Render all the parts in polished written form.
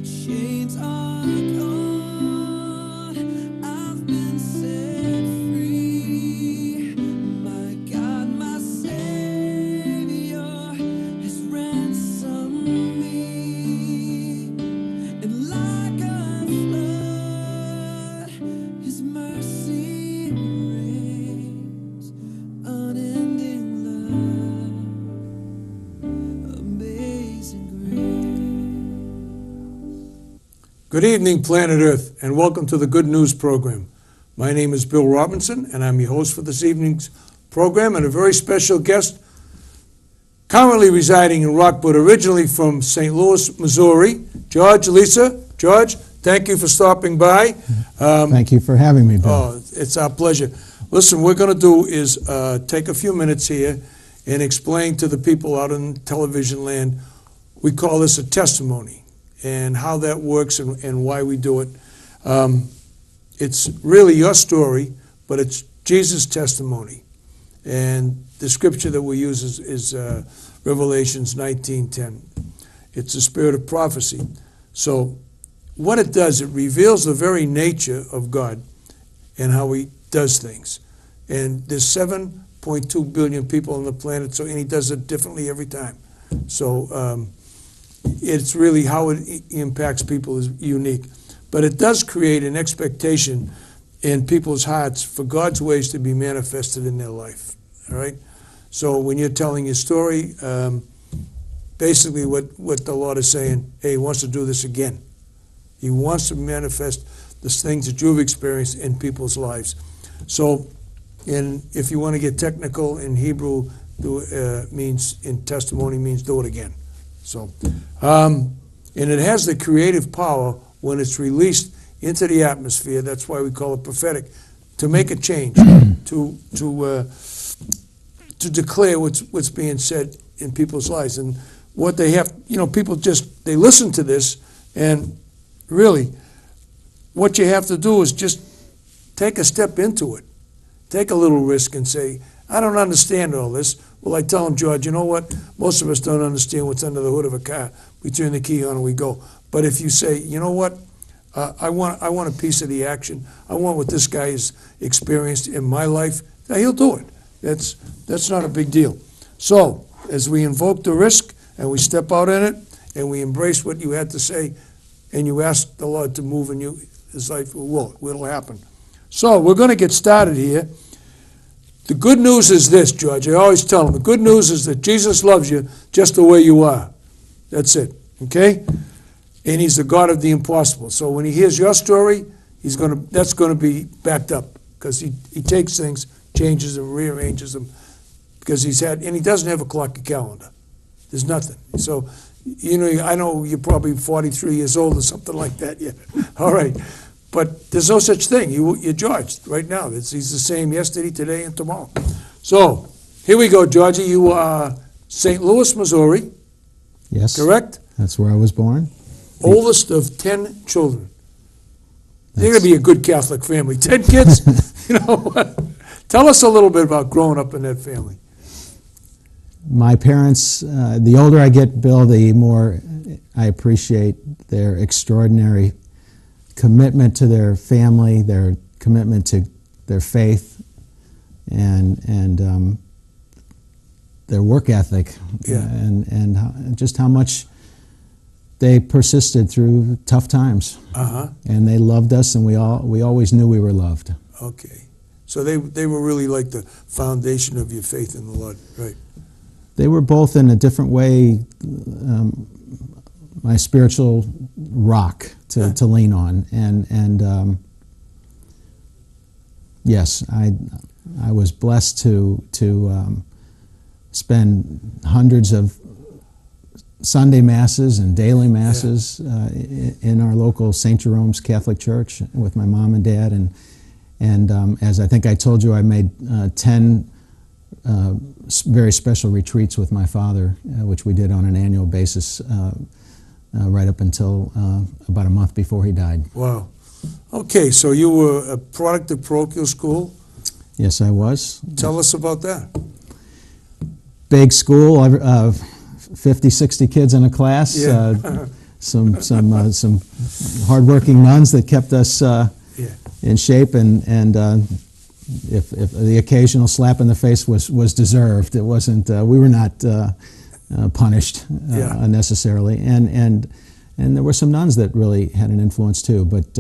chains are gone. I've been set free. My God, my Savior has ransomed me. And like a flood, His mercy reigns. Unending love, amazing grace. Good evening, planet Earth, and welcome to the Good News program. My name is Bill Robinson, and I'm your host for this evening's program, and a very special guest, currently residing in Rockport, originally from St. Louis, Missouri, George, Lisa. George, thank you for stopping by. Thank you for having me, Bill. Oh, it's our pleasure. Listen, what we're going to do is take a few minutes here and explain to the people out in television land, we call this a testimony, and how that works and why we do it. It's really your story, but it's Jesus' testimony. And the scripture that we use is Revelations 19:10. It's the spirit of prophecy. So what it does, it reveals the very nature of God and how He does things. And there's 7.2 billion people on the planet, so and He does it differently every time. So it's really how it impacts people is unique. But it does create an expectation in people's hearts for God's ways to be manifested in their life. All right? So when you're telling your story, basically what the Lord is saying, hey, He wants to do this again. He wants to manifest the things that you've experienced in people's lives. So, and if you want to get technical, in Hebrew, means in testimony means do it again. So, and it has the creative power when it's released into the atmosphere. That's why we call it prophetic, to make a change, to declare what's being said in people's lives. And what they have, people they listen to this, and really, what you have to do is just take a step into it. Take a little risk and say, I don't understand all this. Well, I tell them, George, you know what? Most of us don't understand what's under the hood of a car. We turn the key on and we go. But if you say, you know what? I want a piece of the action. I want what this guy has experienced in my life. Now, he'll do it. That's not a big deal. So, as we invoke the risk and we step out in it and we embrace what you had to say and you ask the Lord to move in you, His life will happen. So, we're going to get started here. The good news is this, George. I always tell them, the good news is that Jesus loves you just the way you are. That's it, okay? And He's the God of the impossible. So when He hears your story, that's going to be backed up, because he takes things, changes them, rearranges them, because and He doesn't have a clock or calendar. There's nothing. So, I know you're probably 43 years old or something like that yet. All right. But there's no such thing. You're George right now. He's the same yesterday, today, and tomorrow. So, here we go, Georgie. You are St. Louis, Missouri. Yes. Correct? That's where I was born. Oldest of 10 children. You're going to be a good Catholic family. 10 kids? Tell us a little bit about growing up in that family. My parents, the older I get, Bill, the more I appreciate their extraordinary commitment to their family, their commitment to their faith, and their work ethic, and just how much they persisted through tough times. And they loved us, and we always knew we were loved. Okay, so they were really like the foundation of your faith in the Lord, right? They were both, in a different way, my spiritual rock to lean on, and yes, I was blessed to spend hundreds of Sunday masses and daily masses in our local St. Jerome's Catholic Church with my mom and dad, and as I think I told you, I made 10 very special retreats with my father, which we did on an annual basis. Right up until about a month before he died. Wow. Okay, so you were a product of parochial school? Yes, I was. Tell us about that. Big school, 50, 60 kids in a class. Yeah. some hardworking nuns that kept us in shape, and if the occasional slap in the face was deserved, it wasn't. We were not punished unnecessarily, and there were some nuns that really had an influence too. But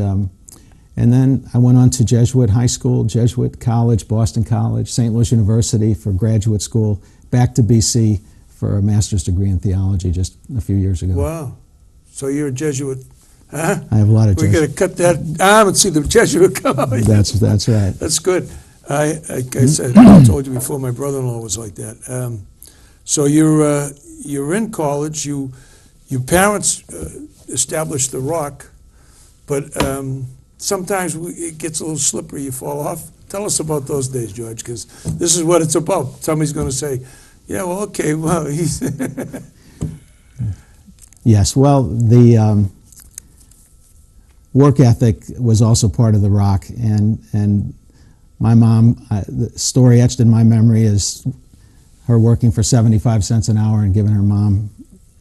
and then I went on to Jesuit high school, Jesuit college, Boston College, St. Louis University for graduate school, back to BC for a master's degree in theology just a few years ago. Wow. So you're a Jesuit, huh? I have a lot of We're going to cut that arm and see the Jesuit come out. That's right. That's good. Like I said, I told you before, my brother-in-law was like that. So you're in college. Your parents established the Rock, but sometimes it gets a little slippery. You fall off. Tell us about those days, George, because this is what it's about. Somebody's going to say, "Yeah, well, okay, well, he's." Yes. Well, the work ethic was also part of the Rock, and my mom. The story etched in my memory is her working for 75 cents an hour and giving her mom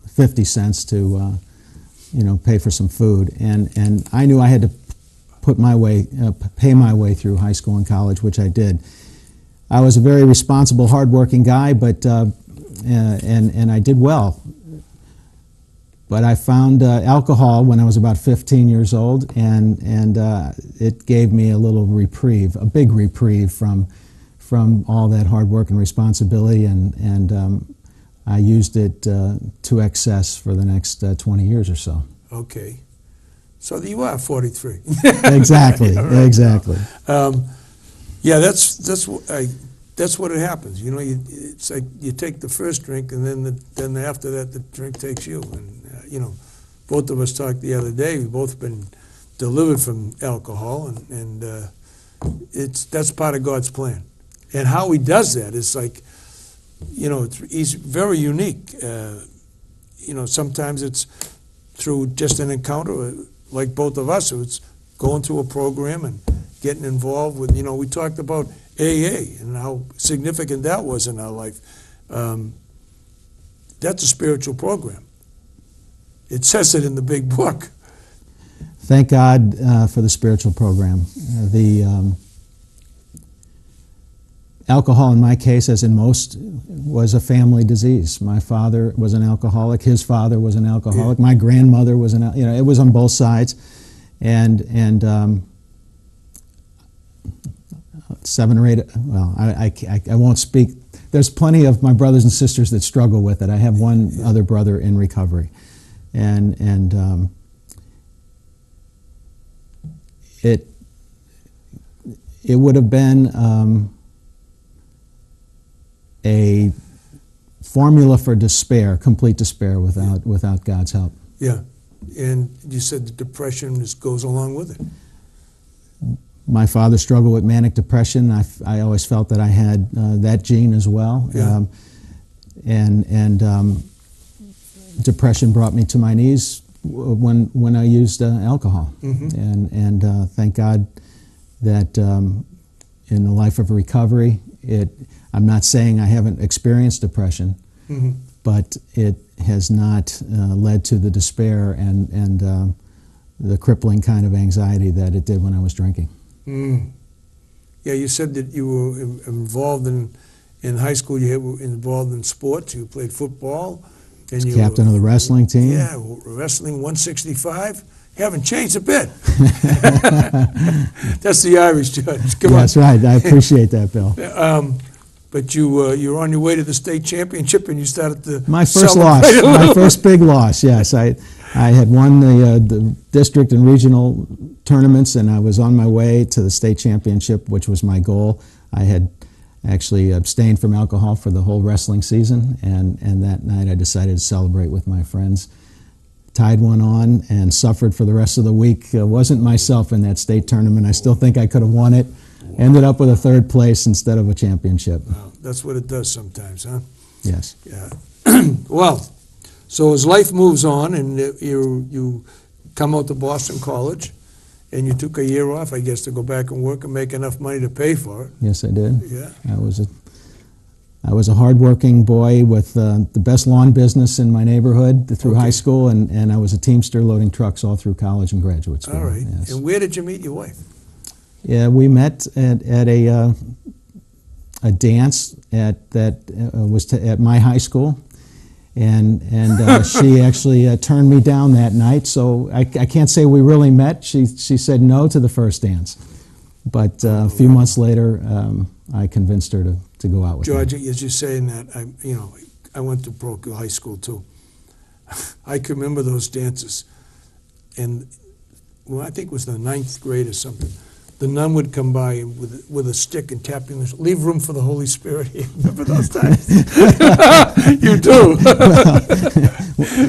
50 cents to, pay for some food, and I knew I had to pay my way through high school and college, which I did. I was a very responsible, hardworking guy, but and I did well. But I found alcohol when I was about 15 years old, and it gave me a little reprieve, a big reprieve from all that hard work and responsibility, and I used it to excess for the next 20 years or so. Okay. So you are 43. Exactly. Right. Exactly. Yeah, that's what it happens. It's like you take the first drink, and then after that, the drink takes you. And both of us talked the other day. We've both been delivered from alcohol, and that's part of God's plan. And how He does that is like, He's very unique. Sometimes it's through just an encounter. Like both of us, it's going through a program and getting involved with, we talked about AA and how significant that was in our life. That's a spiritual program. It says it in the big book. Thank God for the spiritual program. The alcohol, in my case, as in most, was a family disease. My father was an alcoholic. His father was an alcoholic. Yeah. My grandmother was it was on both sides, and 7 or 8. Well, I won't speak. There's plenty of my brothers and sisters that struggle with it. I have one other brother in recovery, and it would have been. A formula for despair, complete despair, without God's help. Yeah, and you said the depression goes along with it. My father struggled with manic depression. I always felt that I had that gene as well. Yeah. And depression brought me to my knees when I used alcohol. Mm-hmm. And thank God that in the life of recovery, I'm not saying I haven't experienced depression, mm-hmm. but it has not led to the despair and the crippling kind of anxiety that it did when I was drinking. Mm. Yeah, you said that you were involved in high school. You were involved in sports. You played football. And you captain of the wrestling team. Yeah, wrestling 165. You haven't changed a bit. That's the Irish, Judge. Come on. That's right. I appreciate that, Bill. But you were on your way to the state championship, and you started to my first loss, my first big loss. Yes, I had won the district and regional tournaments, and I was on my way to the state championship, which was my goal. I had actually abstained from alcohol for the whole wrestling season, and that night I decided to celebrate with my friends. Tied one on and suffered for the rest of the week. Wasn't myself in that state tournament. I still think I could have won it. Ended up with a 3rd place instead of a championship. Wow. That's what it does sometimes, huh? Yes. Yeah. Well, so as life moves on and you come out to Boston College and you took a year off, I guess, to go back and work and make enough money to pay for it. Yes, I did. Yeah. I was I was a hardworking boy with the best lawn business in my neighborhood through high school, and I was a teamster loading trucks all through college and graduate school. All right. Yes. And where did you meet your wife? Yeah, we met at a dance that was at my high school, and she actually turned me down that night. So I can't say we really met. She said no to the first dance, but a few months later, I convinced her to go out with me. George, as you're saying that, I went to parochial high school too. I can remember those dances, and I think it was the 9th grade or something. The nun would come by with a stick and tap you, leave room for the Holy Spirit. Remember those times? You do.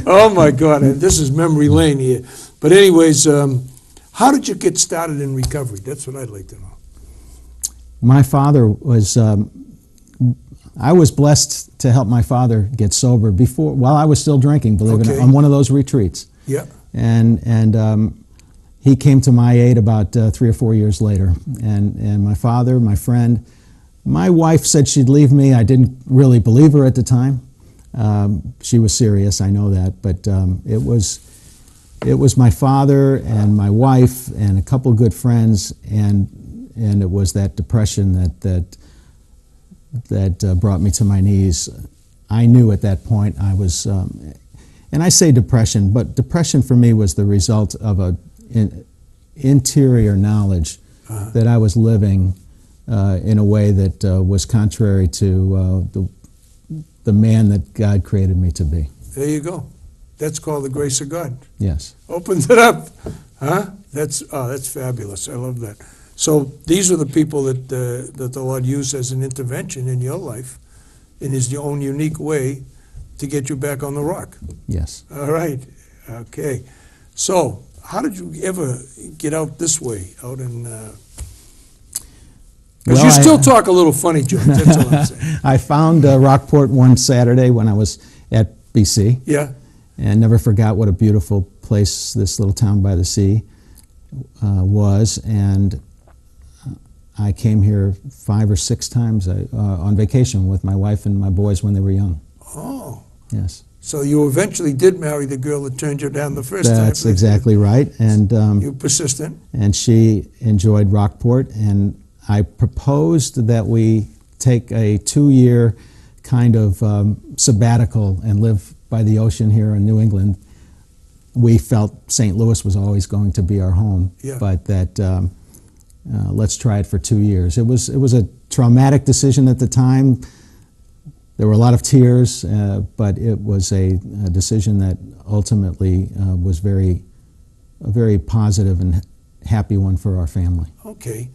Oh my God! And this is memory lane here. But anyways, how did you get started in recovery? That's what I'd like to know. My father was. I was blessed to help my father get sober while I was still drinking. Believe it or not, on one of those retreats. Yeah. And he came to my aid about 3 or 4 years later. And my father, my friend, my wife said she'd leave me. I didn't really believe her at the time. She was serious, I know that. But it was my father and my wife and a couple good friends, and it was that depression that brought me to my knees. I knew at that point I was, and I say depression, but depression for me was the result of an interior knowledge that I was living in a way that was contrary to the man that God created me to be. There you go. That's called the grace of God. Yes. Opens it up. Huh? That's fabulous. I love that. So these are the people that the Lord used as an intervention in your life in His own unique way to get you back on the rock. Yes. All right. Okay. So how did you ever get out this way, out in... Because you still talk a little funny, George. That's all I'm saying. I found Rockport one Saturday when I was at BC. Yeah. And never forgot what a beautiful place this little town by the sea was. And I came here 5 or 6 times on vacation with my wife and my boys when they were young. Oh. Yes. So you eventually did marry the girl that turned you down the first time. That's exactly right. And you persistent. And she enjoyed Rockport, and I proposed that we take a 2-year kind of sabbatical and live by the ocean here in New England. We felt St. Louis was always going to be our home, but that let's try it for 2 years. It was a traumatic decision at the time. There were a lot of tears, but it was a decision that ultimately was a very positive and happy one for our family. Okay.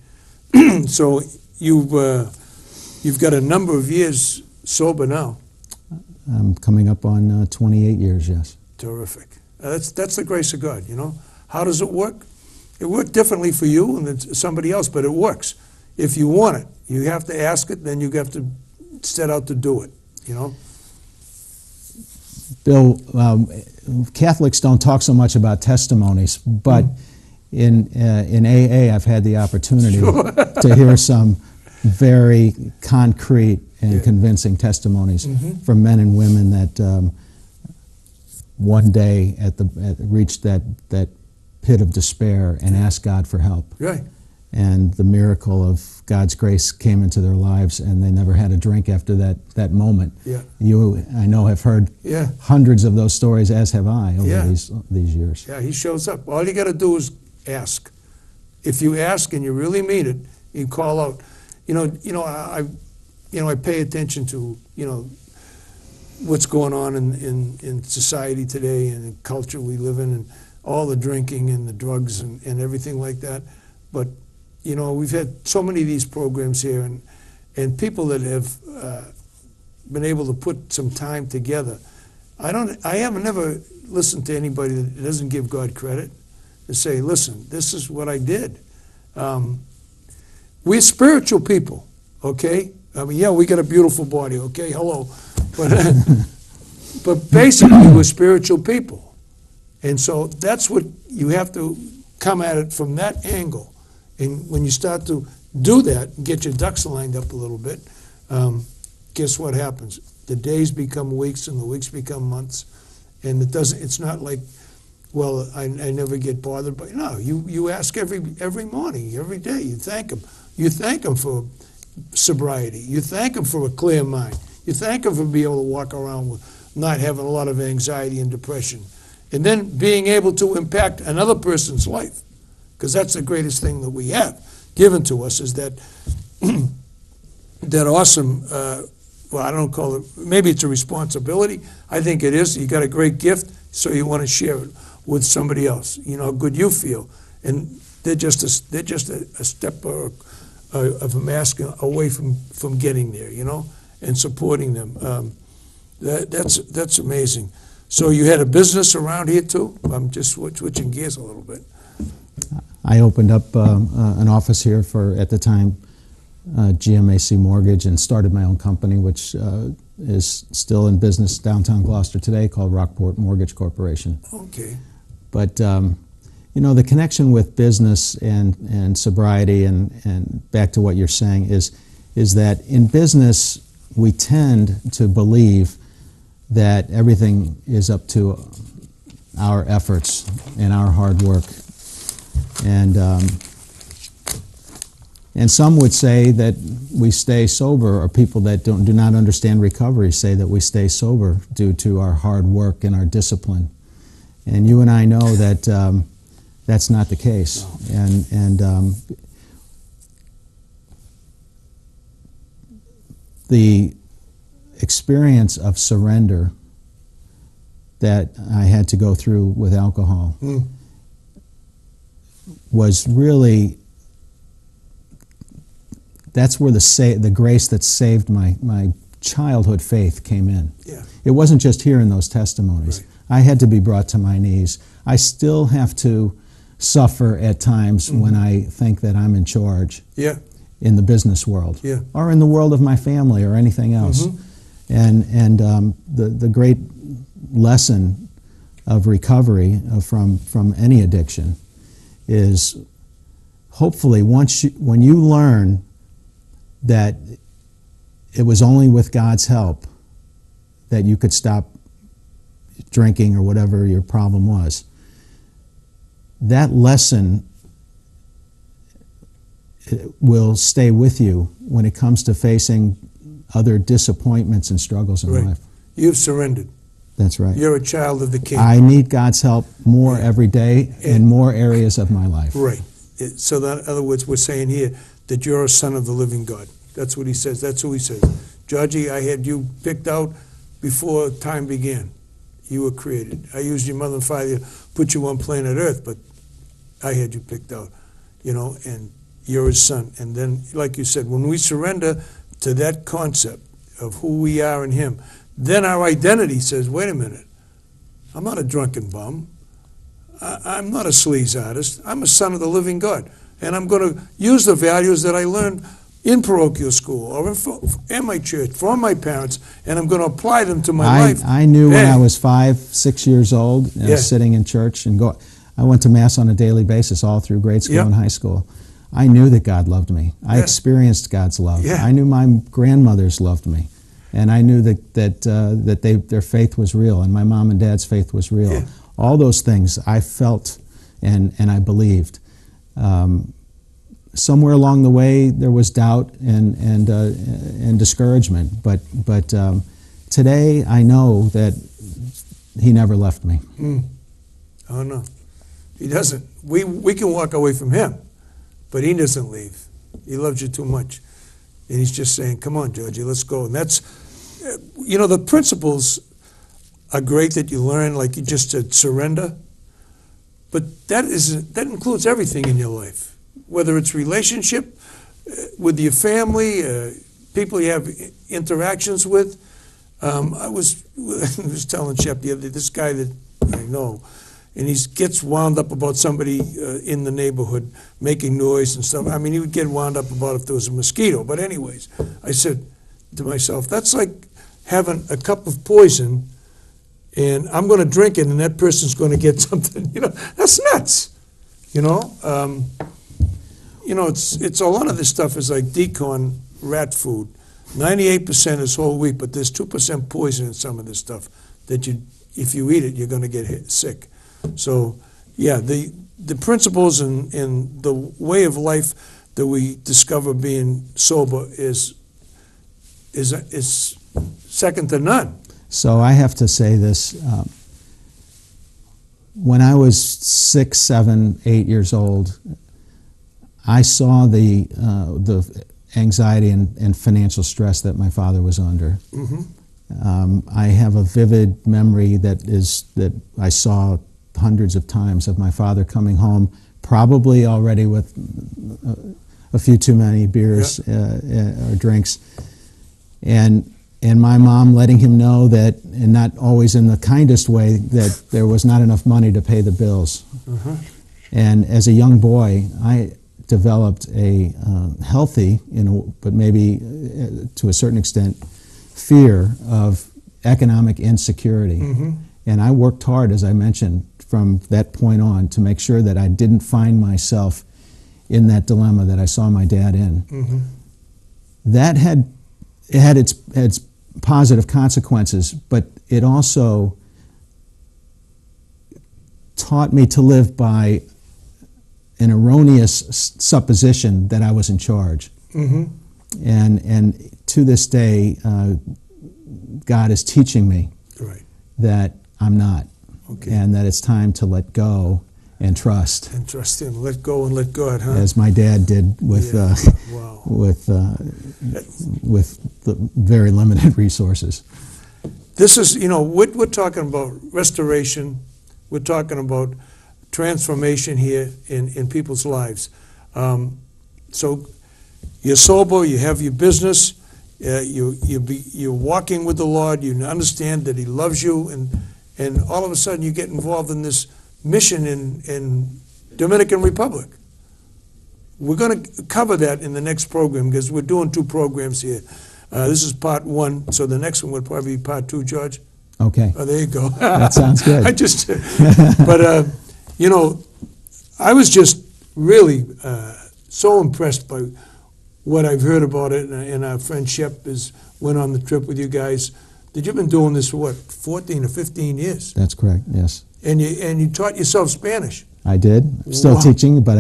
So you've got a number of years sober now. I'm coming up on 28 years, yes. Terrific. That's the grace of God, you know. How does it work? It worked differently for you and than somebody else, but it works. If you want it, you have to ask it, then you have to set out to do it, you know. Bill, Catholics don't talk so much about testimonies, but in AA I've had the opportunity to hear some very concrete and convincing testimonies from men and women that one day reached that pit of despair and asked God for help. Right. And the miracle of God's grace came into their lives, and they never had a drink after that moment. Yeah. You, I know, have heard hundreds of those stories, as have I, over these years. Yeah, He shows up. All you got to do is ask. If you ask and you really mean it, you call out. I pay attention to what's going on in society today and in culture we live in, and all the drinking and the drugs and everything like that. But we've had so many of these programs here, and people that have been able to put some time together. I haven't never listened to anybody that doesn't give God credit and say, listen, this is what I did. We're spiritual people, okay? I mean, we got a beautiful body, okay? Hello. But basically, we're spiritual people. And so that's what you have to come at it from that angle. And when you start to do that and get your ducks lined up a little bit, guess what happens? The days become weeks and the weeks become months, and it's not like, well, I never get bothered by. No, you ask every morning, every day. You thank him. You thank him for sobriety. You thank him for a clear mind. You thank him for being able to walk around with not having a lot of anxiety and depression, and then being able to impact another person's life, because that's the greatest thing that we have given to us, is that that awesome. Well, I don't call it. Maybe it's a responsibility. I think it is. You got a great gift, so you want to share it with somebody else. You know how good you feel, and they're just a step or of a mask away from getting there. You know, and supporting them. That's amazing. So you had a business around here too? I'm just switching gears a little bit. I opened up an office here for, at the time, GMAC Mortgage, and started my own company, which is still in business downtown Gloucester today, called Rockport Mortgage Corporation. Okay. But you know, the connection with business and sobriety, and back to what you're saying, is that in business we tend to believe that everything is up to our efforts and our hard work, and some would say that we stay sober, or people that do not understand recovery say that we stay sober due to our hard work and our discipline. And you and I know that that's not the case. And the experience of surrender that I had to go through with alcohol was really, that's where the grace that saved my childhood faith came in. Yeah. It wasn't just hearing those testimonies. Right. I had to be brought to my knees. I still have to suffer at times when I think that I'm in charge. Yeah. In the business world, yeah, or in the world of my family, or anything else. And the great lesson of recovery from any addiction is, hopefully, when you learn that it was only with God's help that you could stop drinking or whatever your problem was, that lesson will stay with you when it comes to facing other disappointments and struggles in life. You've surrendered. That's right. You're a child of the King. I need God's help more every day in more areas of my life. Right. So that, in other words, we're saying here that you're a son of the living God. That's what he says. That's who he says. Georgie, I had you picked out before time began. You were created. I used your mother and father to put you on planet Earth, but I had you picked out, you know, and you're his son. And then, like you said, when we surrender to that concept of who we are in him, then our identity says, wait a minute, I'm not a drunken bum. I'm not a sleaze artist. I'm a son of the living God. And I'm going to use the values that I learned in parochial school or in my church from my parents, and I'm going to apply them to my life. I knew when I was 5, 6 years old, and I was sitting in church and I went to Mass on a daily basis all through grade school and high school. I knew that God loved me. I experienced God's love. I knew my grandmothers loved me, and I knew that their faith was real, and my mom and dad's faith was real. All those things I felt and I believed. Somewhere along the way, there was doubt and discouragement, but today I know that He never left me. Oh no, He doesn't. We can walk away from Him, but He doesn't leave. He loves you too much, and He's just saying, "Come on, Georgie, let's go." And that's, you know, the principles are great that you learn, like you just said, surrender. But that includes everything in your life, whether it's relationship with your family, people you have interactions with. I was telling Shep the other day, this guy that I know, and he gets wound up about somebody in the neighborhood making noise and stuff. I mean, he would get wound up about if there was a mosquito. But anyways, I said to myself, that's like having a cup of poison, and I'm going to drink it, and that person's going to get something. You know, that's nuts. You know, it's a lot of this stuff is like decon rat food. 98% is whole wheat, but there's 2% poison in some of this stuff that if you eat it, you're going to get sick. So, yeah, the principles and the way of life that we discover being sober is second to none. So I have to say this. When I was 6, 7, 8 years old, I saw the anxiety and financial stress that my father was under. Mm-hmm. I have a vivid memory that I saw hundreds of times of my father coming home, probably already with a few too many beers or drinks, and my mom letting him know that, and not always in the kindest way, that there was not enough money to pay the bills. Mm-hmm. And as a young boy, I developed a healthy, but maybe to a certain extent, fear of economic insecurity. Mm-hmm. And I worked hard, as I mentioned, from that point on to make sure that I didn't find myself in that dilemma that I saw my dad in. Mm-hmm. That had its positive consequences, but it also taught me to live by an erroneous supposition that I was in charge. Mm-hmm. And to this day, God is teaching me Right. that I'm not, Okay. and that it's time to let go and trust, And trust Him. Let go and let God, huh? as my dad did with Yeah. Wow. with the very limited resources. This is, we're talking about restoration. We're talking about transformation here in people's lives. So you're sober, you have your business, you're walking with the Lord, you understand that He loves you, and all of a sudden you get involved in this mission in Dominican Republic. We're going to cover that in the next program because we're doing 2 programs here. This is part 1, so the next one would probably be part 2, George. Okay. Oh, there you go. That sounds good. But I was just really so impressed by what I've heard about it, and our friend Shep went on the trip with you guys. That you've been doing this for what, 14 or 15 years? That's correct. Yes. And you taught yourself Spanish. I did. I'm still Wow. teaching, but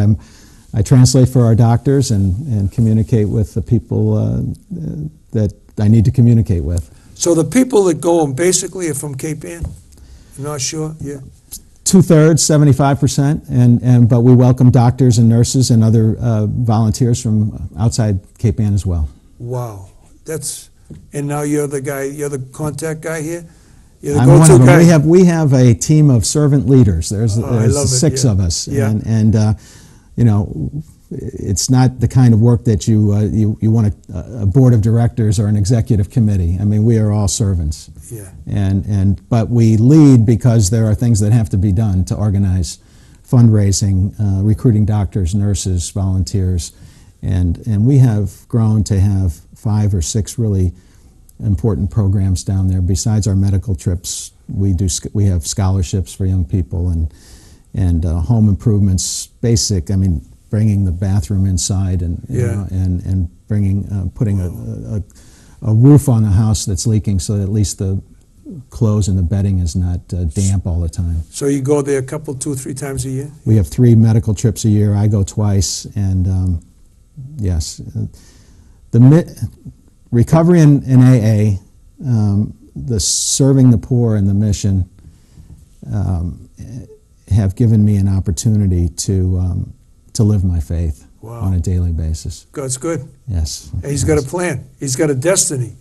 I translate for our doctors and communicate with the people that I need to communicate with. So the people that go basically are from Cape Ann? You're not sure? Yeah. 2/3, 75%, but we welcome doctors and nurses and other volunteers from outside Cape Ann as well. Wow. And now you're the contact guy here? You're the I'm go-to one of them. guy? We have a team of servant leaders. There's I love it, 6 yeah. of us, Yeah. and it's not the kind of work that you want a board of directors or an executive committee. I mean, we are all servants. Yeah. But we lead because there are things that have to be done to organize fundraising, recruiting doctors, nurses, volunteers, and we have grown to have 5 or 6 really important programs down there. Besides our medical trips, we have scholarships for young people and home improvements, basic. I mean, bringing the bathroom inside and bringing putting a roof on the house that's leaking so that at least the clothes and the bedding is not damp all the time. So you go there 2-3 times a year? We have 3 medical trips a year. I go twice, and yes, the recovery in AA, the serving the poor and the mission have given me an opportunity to live my faith on a daily basis. God's good. Yes. And He's got a plan. He's got a destiny.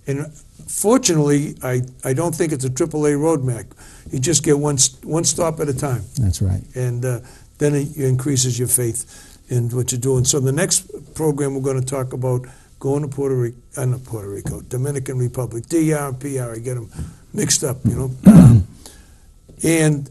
And fortunately, I don't think it's a AAA roadmap. You just get one stop at a time. That's right. And then it increases your faith in what you're doing. So the next program we're going to talk about going to Dominican Republic, DR and PR, I get them mixed up, and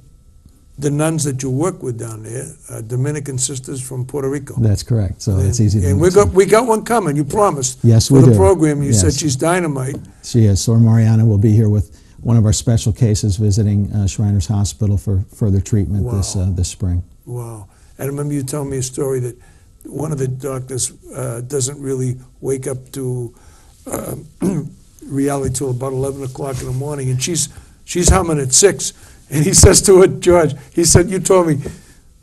the nuns that you work with down there are Dominican sisters from Puerto Rico. That's correct. So it's easy to And we got one coming, you promised. Yes, for we the do. program, you Yes. said she's dynamite. She is. Sor Mariana will be here with one of our special cases visiting Shriners Hospital for further treatment this spring. Wow. I remember you telling me a story that one of the doctors doesn't really wake up to reality till about 11 o'clock in the morning, and she's humming at 6. And he says to her, George, he said, you told me,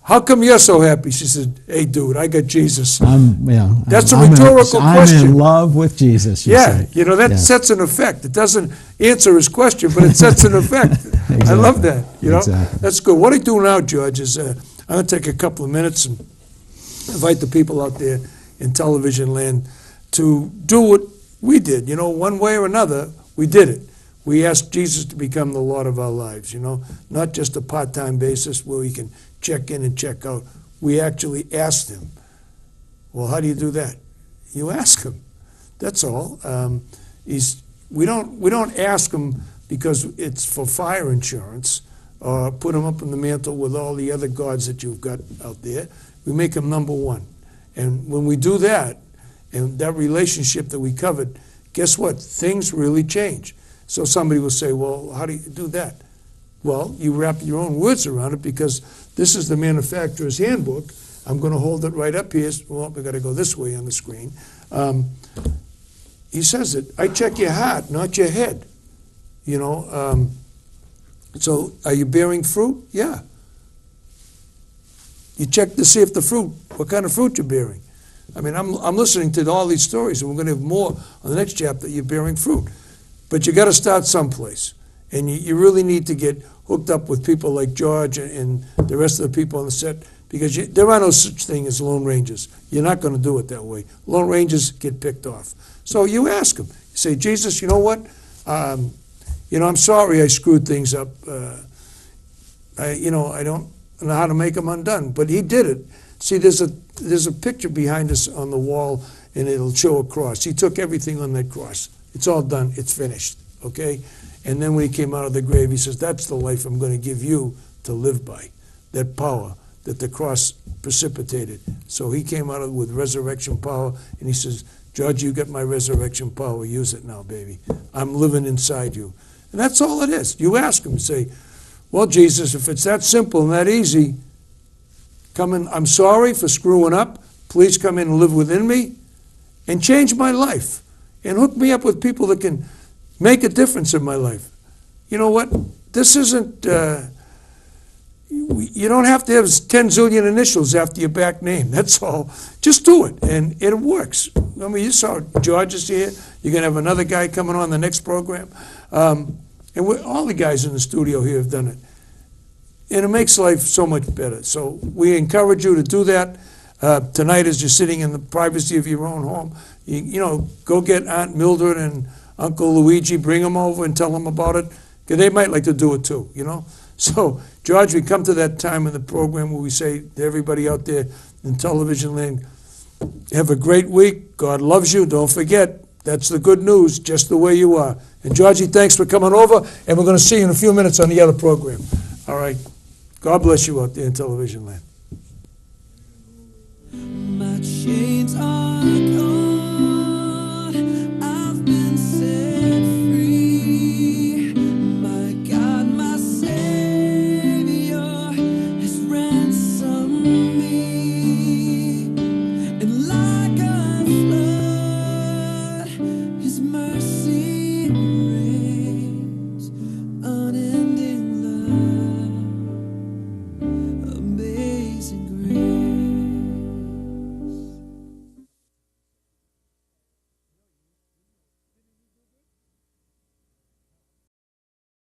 how come you're so happy? She said, hey, dude, I got Jesus. That's a rhetorical question. I'm in love with Jesus, you say. You know, that sets an effect. It doesn't answer his question, but it sets an effect. Exactly. I love that. You know, that's good. What I do now, George, is I'm going to take a couple of minutes and invite the people out there in television land to do what we did. You know, one way or another, we did it. We asked Jesus to become the Lord of our lives, you know, not just a part-time basis where we can check in and check out. We actually asked him. Well, how do you do that? You ask him. That's all. We don't ask him because it's for fire insurance or put him up in the mantle with all the other gods that you've got out there. We make him number one. And when we do that, and that relationship that we covered, guess what? Things really change. So somebody will say, well, how do you do that? Well, you wrap your own words around it because this is the manufacturer's handbook. I'm going to hold it right up here. Well, we've got to go this way on the screen. He says it. I check your heart, not your head. You know, so are you bearing fruit? Yeah. You check to see if what kind of fruit you're bearing. I mean, I'm listening to all these stories, and we're going to have more on the next chapter. You're bearing fruit. But you got to start someplace. And you really need to get hooked up with people like George and the rest of the people on the set, because there are no such thing as Lone Rangers. You're not going to do it that way. Lone Rangers get picked off. So you ask them. You say, Jesus, you know what? You know, I'm sorry I screwed things up. I don't know how to make them undone. But he did it. See, there's a picture behind us on the wall, and it'll show a cross. He took everything on that cross. It's all done. It's finished. Okay? And then when he came out of the grave, he says, that's the life I'm going to give you to live by, that power that the cross precipitated. So he came out with resurrection power, and he says, George, you got my resurrection power. Use it now, baby. I'm living inside you. And that's all it is. You ask him, say, well, Jesus, if it's that simple and that easy, come in. I'm sorry for screwing up. Please come in and live within me and change my life and hook me up with people that can make a difference in my life. You know what? This isn't, you don't have to have 10 zillion initials after your back name. That's all. Just do it, and it works. I mean, you saw George is here. You're going to have another guy coming on the next program. And all the guys in the studio here have done it. And it makes life so much better. So we encourage you to do that. Tonight, as you're sitting in the privacy of your own home, you know, go get Aunt Mildred and Uncle Luigi, bring them over and tell them about it, because they might like to do it too, you know. So, George, we come to that time in the program where we say to everybody out there in television land, have a great week. God loves you. Don't forget, that's the good news, just the way you are. And, Georgie, thanks for coming over, and we're going to see you in a few minutes on the other program. All right. God bless you out there in television land. My chains are